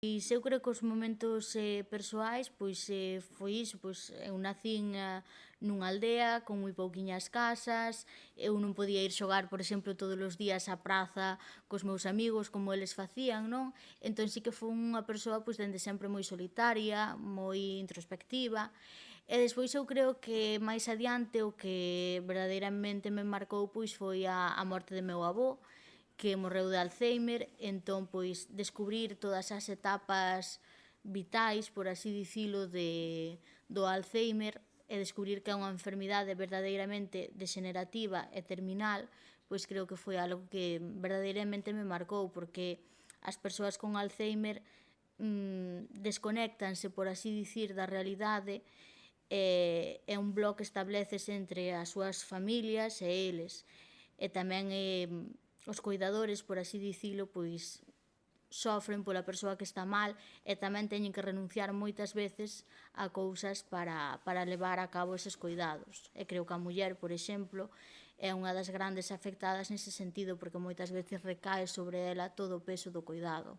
Pois eu creo que os momentos persoais, pois foi iso, pois eu nacín nunha aldea con moi pouquiñas casas, eu non podía ir xogar, por exemplo, todos os días á praza cos meus amigos como eles facían, non? Entón sí que fui unha persoa pois dende sempre moi solitaria, moi introspectiva, e despois eu creo que máis adiante o que verdadeiramente me marcou pois foi a morte de meu avó, que morreu de Alzheimer, entón, pois, descubrir todas as etapas vitais, por así dicilo, do Alzheimer e descubrir que é unha enfermidade verdadeiramente degenerativa e terminal, pois creo que foi algo que verdadeiramente me marcou, porque as persoas con Alzheimer desconéctanse, por así dicir, da realidade e un bloque establecese entre as súas familias e eles. E tamén os cuidadores, por así dicilo, pois sofren pola persoa que está mal e tamén teñen que renunciar moitas veces a cousas para levar a cabo eses cuidados. E creo que a muller, por exemplo, é unha das grandes afectadas nese sentido, porque moitas veces recae sobre ela todo o peso do cuidado.